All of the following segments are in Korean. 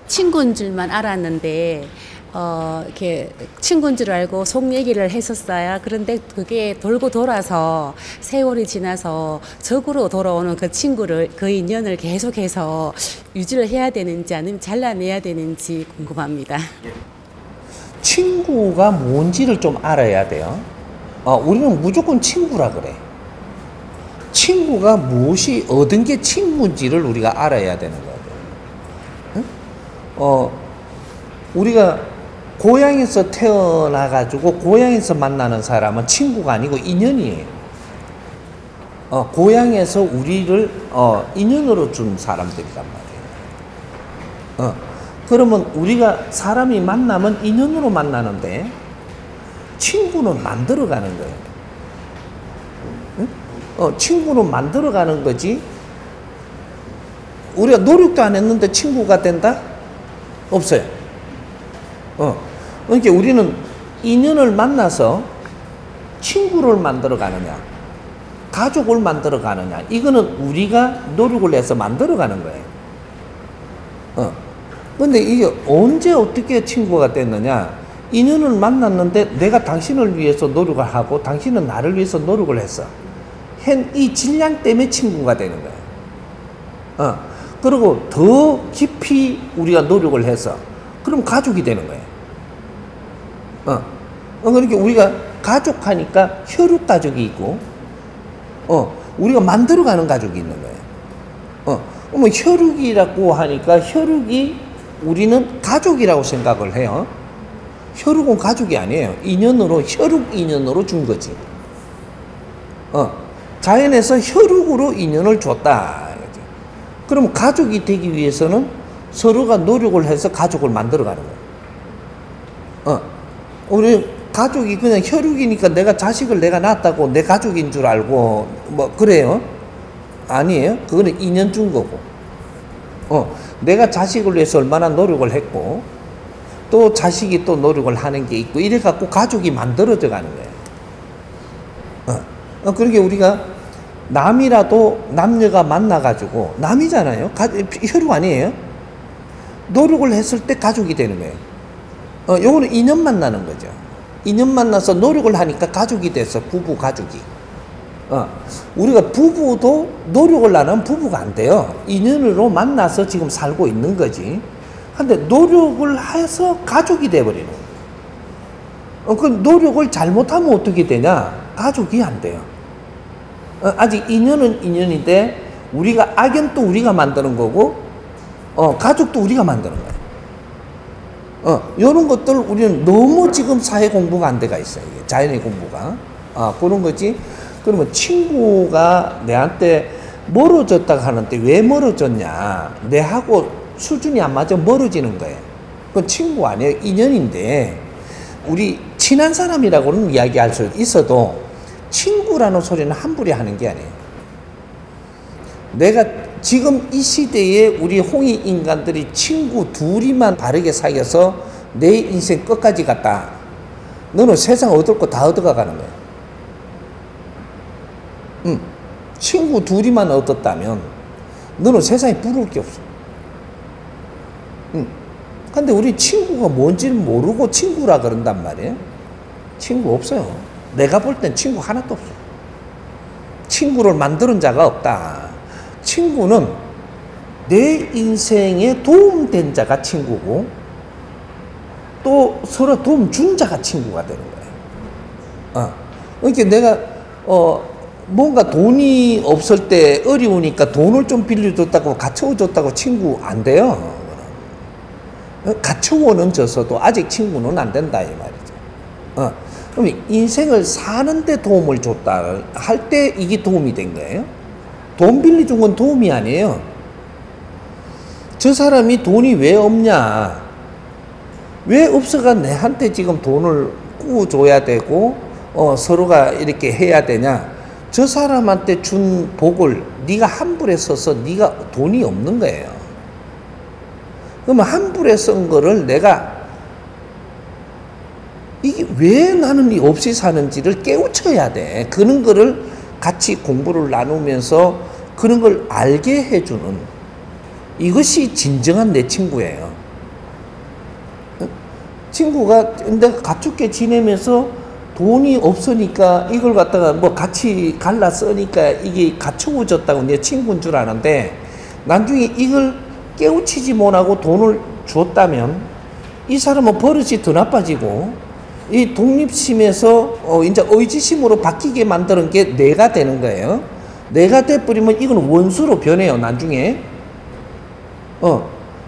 친구인 줄만 알았는데 이렇게 친구인 줄 알고 속 얘기를 했었어요. 그런데 그게 돌고 돌아서 세월이 지나서 적으로 돌아오는 그 친구를, 그 인연을 계속해서 유지를 해야 되는지 아니면 잘라내야 되는지 궁금합니다. 친구가 뭔지를 좀 알아야 돼요. 우리는 무조건 친구라 그래. 친구가 무엇이 어떤 게 친구인지를 우리가 알아야 되는 거예요. 응? 우리가 고향에서 태어나가지고 고향에서 만나는 사람은 친구가 아니고 인연이에요. 고향에서 우리를 인연으로 준 사람들이란 말이에요. 그러면 우리가 사람이 만나면 인연으로 만나는데 친구는 만들어가는 거예요. 응? 친구는 만들어가는 거지. 우리가 노력도 안 했는데 친구가 된다? 없어요. 그러니까 우리는 인연을 만나서 친구를 만들어 가느냐, 가족을 만들어 가느냐, 이거는 우리가 노력을 해서 만들어 가는 거예요. 근데 이게 언제 어떻게 친구가 됐느냐? 인연을 만났는데 내가 당신을 위해서 노력을 하고 당신은 나를 위해서 노력을 했어. 이 질량 때문에 친구가 되는 거예요. 그리고 더 깊이 우리가 노력을 해서 그럼 가족이 되는 거예요. 그러니까 우리가 가족 하니까 혈육 가족이 있고, 우리가 만들어가는 가족이 있는 거예요. 그러면 혈육이라고 하니까 혈육이 우리는 가족이라고 생각을 해요. 혈육은 가족이 아니에요. 인연으로, 혈육 인연으로 준 거지. 자연에서 혈육으로 인연을 줬다. 그럼 가족이 되기 위해서는 서로가 노력을 해서 가족을 만들어가는 거예요. 우리 가족이 그냥 혈육이니까 내가 자식을 내가 낳았다고 내 가족인 줄 알고 뭐 그래요? 아니에요. 그거는 인연 준 거고. 내가 자식을 위해서 얼마나 노력을 했고 또 자식이 또 노력을 하는 게 있고 이래 갖고 가족이 만들어져 가는 거예요. 그러니까 우리가 남이라도 남녀가 만나 가지고 남이잖아요. 혈육 아니에요. 노력을 했을 때 가족이 되는 거예요. 요거는 인연 만나는 거죠. 인연 만나서 노력을 하니까 가족이 돼서 부부 가족이. 우리가 부부도 노력을 안 하면 부부가 안 돼요. 인연으로 만나서 지금 살고 있는 거지. 근데 노력을 해서 가족이 돼버리는 거예요. 그 노력을 잘못하면 어떻게 되냐? 가족이 안 돼요. 아직 인연은 인연인데 우리가 악연도 우리가 만드는 거고 가족도 우리가 만드는 거예요. 이런 것들 우리는 너무 지금 사회 공부가 안 돼가 있어요. 이게 자연의 공부가. 그런 거지. 그러면 친구가 내한테 멀어졌다고 하는데 왜 멀어졌냐? 내하고 수준이 안 맞아 멀어지는 거예요. 그건 친구 아니에요. 인연인데 우리 친한 사람이라고는 이야기할 수 있어도 친구라는 소리는 함부로 하는 게 아니에요. 내가 지금 이 시대에 우리 홍익 인간들이 친구 둘이만 바르게 사귀어서 내 인생 끝까지 갔다. 너는 세상 얻을 거 다 얻어가는 거야. 친구 둘이만 얻었다면 너는 세상에 부러울 게 없어. 근데 우리 친구가 뭔지는 모르고 친구라 그런단 말이에요. 친구 없어요. 내가 볼 땐 친구 하나도 없어. 친구를 만드는 자가 없다. 친구는 내 인생에 도움된 자가 친구고 또 서로 도움 준 자가 친구가 되는 거예요. 그러니까 내가 뭔가 돈이 없을 때 어려우니까 돈을 좀 빌려줬다고 갖춰줬다고 친구 안 돼요. 갖춰오는 져서도 아직 친구는 안 된다 이 말이죠. 그럼 인생을 사는데 도움을 줬다 할 때 이게 도움이 된 거예요. 돈 빌려준 건 도움이 아니에요. 저 사람이 돈이 왜 없냐? 왜 없어가 내한테 지금 돈을 꾸줘야 되고 서로가 이렇게 해야 되냐? 저 사람한테 준 복을 네가 환불에 써서 네가 돈이 없는 거예요. 그러면 환불에 쓴 거를 내가 이게 왜 나는 이 없이 사는지를 깨우쳐야 돼. 그런 거를 같이 공부를 나누면서 그런 걸 알게 해주는 이것이 진정한 내 친구예요. 친구가 내가 가축게 지내면서 돈이 없으니까 이걸 갖다가 뭐 같이 갈라 쓰니까 이게 갖추어졌다고 내 친구인 줄 아는데 나중에 이걸 깨우치지 못하고 돈을 줬다면 이 사람은 버릇이 더 나빠지고 이 독립심에서 이제 의지심으로 바뀌게 만드는 게 내가 되는 거예요. 내가 돼버리면 이건 원수로 변해요, 나중에.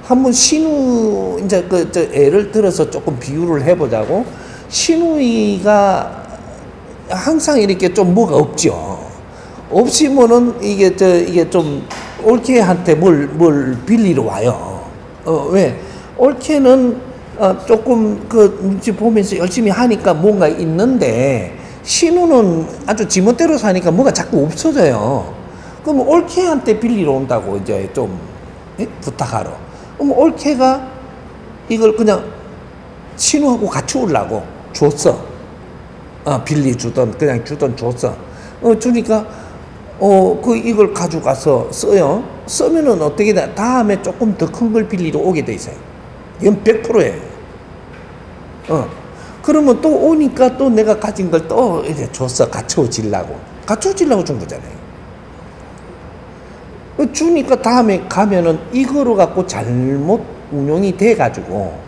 한번 신우, 이제 예를 들어서 조금 비유를 해보자고. 신우이가 항상 이렇게 좀 뭐가 없죠. 없으면은 이게 좀 올케한테 뭘 빌리러 와요. 왜? 올케는 조금 눈치 보면서 열심히 하니까 뭔가 있는데 신우는 아주 지멋대로 사니까 뭐가 자꾸 없어져요. 그럼 올케한테 빌리러 온다고 이제 좀 부탁하러. 그럼 올케가 이걸 그냥 신우하고 같이 오려고 줬어. 빌려주던 그냥 주던 줬어. 주니까 이걸 가져가서 써요. 쓰면은 어떻게 돼? 다음에 조금 더 큰 걸 빌리러 오게 돼 있어요. 이건 100%예요. 그러면 또 오니까 또 내가 가진 걸 또 이제 줬어. 갖춰지려고 준 거잖아요. 주니까 다음에 가면은 이거로 갖고 잘못 운용이 돼가지고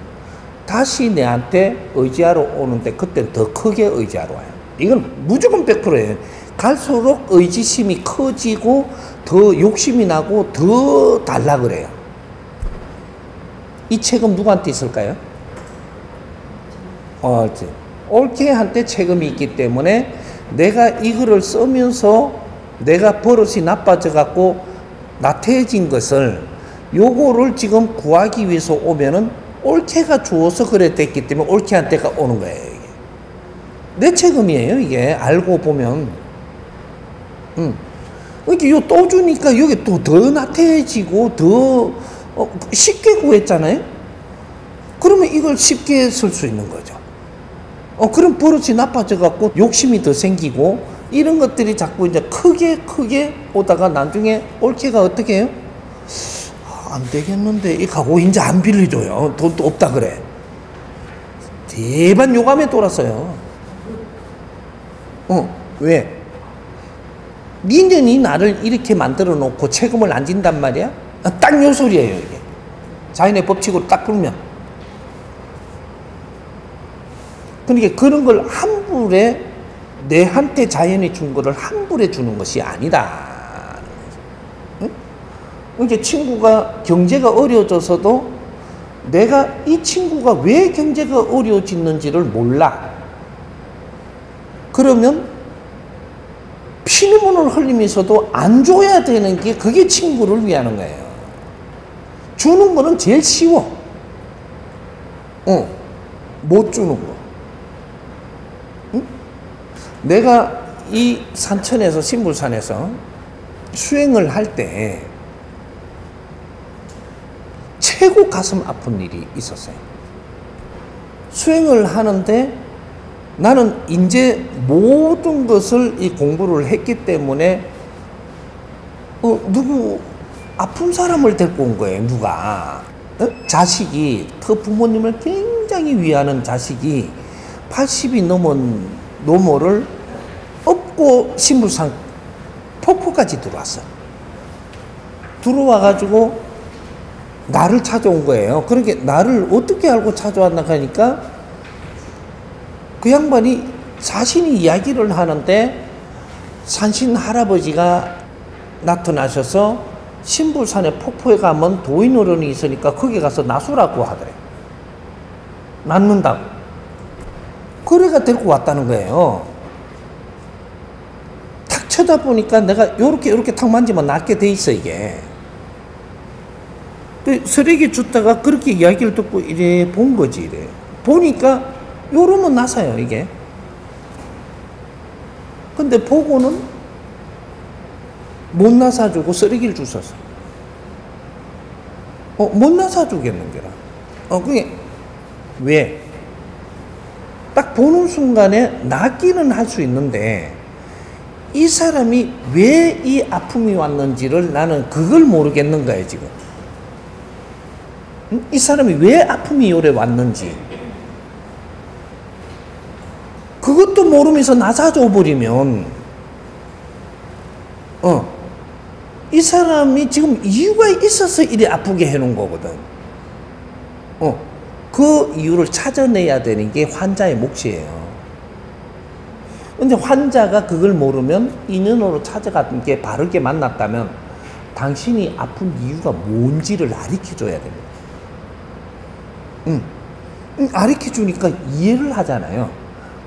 다시 내한테 의지하러 오는데 그때 더 크게 의지하러 와요. 이건 무조건 100%예요. 갈수록 의지심이 커지고 더 욕심이 나고 더 달라 그래요. 이 책은 누구한테 있을까요? 올케한테 책임이 있기 때문에 내가 이거를 쓰면서 내가 버릇이 나빠져 갖고 나태해진 것을 요거를 지금 구하기 위해서 오면은 올케가 주어서 그래 됐기 때문에 올케한테가 오는 거예요. 이게. 내 책임이에요. 이게 알고 보면. 이렇게 또 주니까 여기 또 더 나태해지고 더 쉽게 구했잖아요. 그러면 이걸 쉽게 쓸 수 있는 거죠. 그럼 버릇이 나빠져 갖고 욕심이 더 생기고 이런 것들이 자꾸 이제 크게 오다가 나중에 올케가 어떻게 해요? 안 되겠는데 이 가고 이제 안 빌려줘요. 돈도 없다 그래. 대반 요감에 돌았어요. 왜? 니년이 나를 이렇게 만들어 놓고 책임을 안 진단 말이야? 딱 요 소리예요, 이게. 자연의 법칙으로 딱 풀면. 그러니까 그런 걸 함부에 내한테 자연이 준 거를 함부에 주는 것이 아니다. 응? 이게 친구가 경제가 어려워져서도 내가 이 친구가 왜 경제가 어려워지는지를 몰라. 그러면 피눈물을 흘리면서도 안 줘야 되는 게 그게 친구를 위하는 거예요. 주는 거는 제일 쉬워. 못 주는 거. 응? 내가 이 산천에서 신불산에서 수행을 할 때 최고 가슴 아픈 일이 있었어요. 수행을 하는데 나는 이제 모든 것을 이 공부를 했기 때문에 누구 아픈 사람을 데리고 온 거예요. 누가 자식이 부모님을 굉장히 위하는 자식이 80이 넘은 노모를 업고 신불산 폭포까지 들어왔어. 들어와가지고 나를 찾아온 거예요. 그러니까 나를 어떻게 알고 찾아왔나 하니까 그 양반이 자신이 이야기를 하는데 산신 할아버지가 나타나셔서 신불산의 폭포에 가면 도인어른이 있으니까 거기 가서 나수라고 하더래. 낫는다고. 그래가 데리고 왔다는 거예요. 탁 쳐다보니까 내가 요렇게 탁 만지면 낫게 돼 있어, 이게. 쓰레기 줬다가 그렇게 이야기를 듣고 이래 본 거지, 이래. 보니까 요러면 나사요, 이게. 근데 보고는 못 나사주고 쓰레기를 주셨어. 못 나사주겠는 게라. 그게 왜? 딱 보는 순간에 낫기는 할 수 있는데 이 사람이 왜 이 아픔이 왔는지를 나는 그걸 모르겠는 거예요, 지금. 이 사람이 왜 아픔이 요래 왔는지 그것도 모르면서 나사줘 버리면 이 사람이 지금 이유가 있어서 이래 아프게 해놓은 거거든. 그 이유를 찾아내야 되는 게 환자의 몫이에요. 근데 환자가 그걸 모르면 인연으로 찾아가는 게 바르게 만났다면 당신이 아픈 이유가 뭔지를 가르쳐줘야 됩니다. 가르쳐주니까 이해를 하잖아요.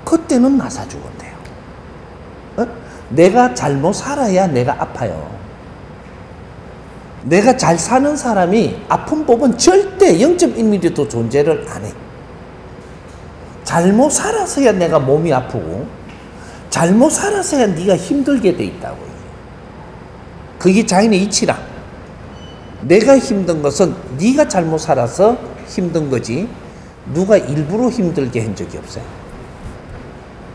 그때는 나사주면 돼요. 내가 잘못 살아야 내가 아파요. 내가 잘 사는 사람이 아픈 법은 절대 0.1mm도 존재를 안 해. 잘못 살아서야 내가 몸이 아프고 잘못 살아서야 네가 힘들게 돼 있다고. 그게 자연의 이치라. 내가 힘든 것은 네가 잘못 살아서 힘든 거지 누가 일부러 힘들게 한 적이 없어요.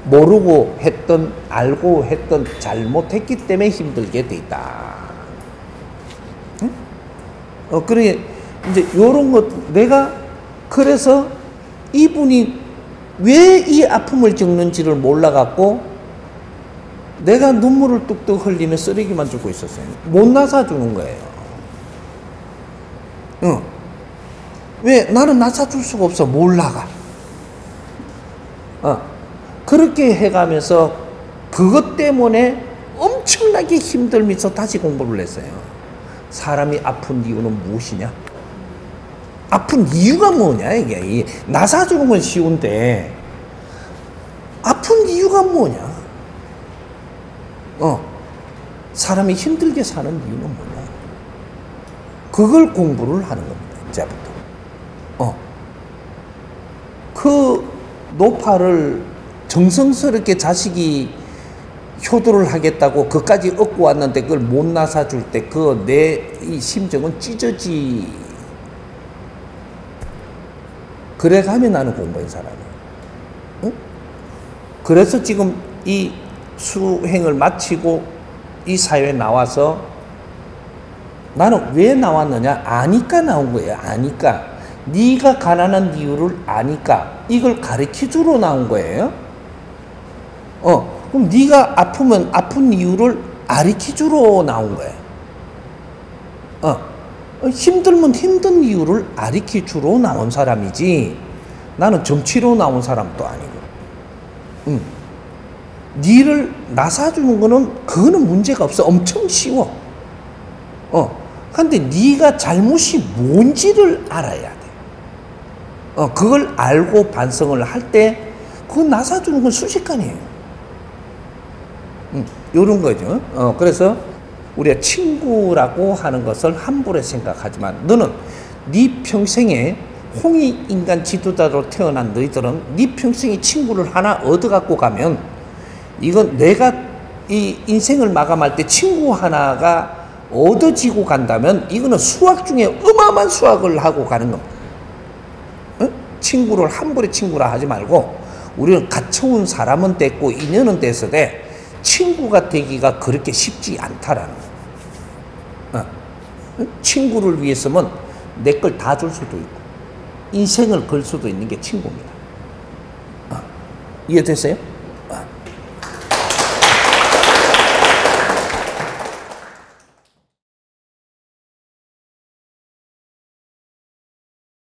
모르고 했던 알고 했던 잘못했기 때문에 힘들게 돼 있다. 응? 그래 이제 요런 것 내가 그래서 이분이 왜 이 아픔을 겪는지를 몰라갖고 내가 눈물을 뚝뚝 흘리며 쓰레기만 주고 있었어요. 못 나사 주는 거예요. 왜? 나는 나사 줄 수가 없어. 몰라가. 그렇게 해가면서 그것 때문에 엄청나게 힘들면서 다시 공부를 했어요. 사람이 아픈 이유는 무엇이냐? 아픈 이유가 뭐냐? 이게 나사 주는 건 쉬운데 아픈 이유가 뭐냐? 사람이 힘들게 사는 이유는 뭐냐? 그걸 공부를 하는 겁니다. 이제부터. 그 노파를 정성스럽게 자식이 효도를 하겠다고 그까지 얻고 왔는데 그걸 못 나사줄 때 그 내 이 심정은 찢어지. 그래 가면 나는 공부한 사람이야. 응? 그래서 지금 이 수행을 마치고 이 사회에 나와서 나는 왜 나왔느냐? 아니까 나온 거예요. 아니까. 네가 가난한 이유를 아니까 이걸 가르쳐주러 나온 거예요. 그럼 네가 아프면 아픈 이유를 가르쳐주러 나온 거예요. 힘들면 힘든 이유를 가르쳐주러 나온 사람이지 나는 정치로 나온 사람도 아니고. 니를 나사주는 거는 그거는 문제가 없어. 엄청 쉬워. 근데 네가 잘못이 뭔지를 알아야 돼. 그걸 알고 반성을 할 때 그거 나사주는 건 순식간이에요. 요런 거죠. 그래서 우리가 친구라고 하는 것을 함부로 생각하지만 너는 네 평생에 홍익인간 지도자로 태어난 너희들은 네 평생에 친구를 하나 얻어갖고 가면 이건 내가 이 인생을 마감할 때 친구 하나가 얻어지고 간다면 이거는 수학 중에 어마어마한 수학을 하고 가는 겁니다. 친구를 함부로 친구라 하지 말고 우리는 갇혀온 사람은 됐고 인연은 됐으되 친구가 되기가 그렇게 쉽지 않다라는 거예요. 친구를 위해서는 내 걸 다 줄 수도 있고 인생을 걸 수도 있는 게 친구입니다. 이해됐어요?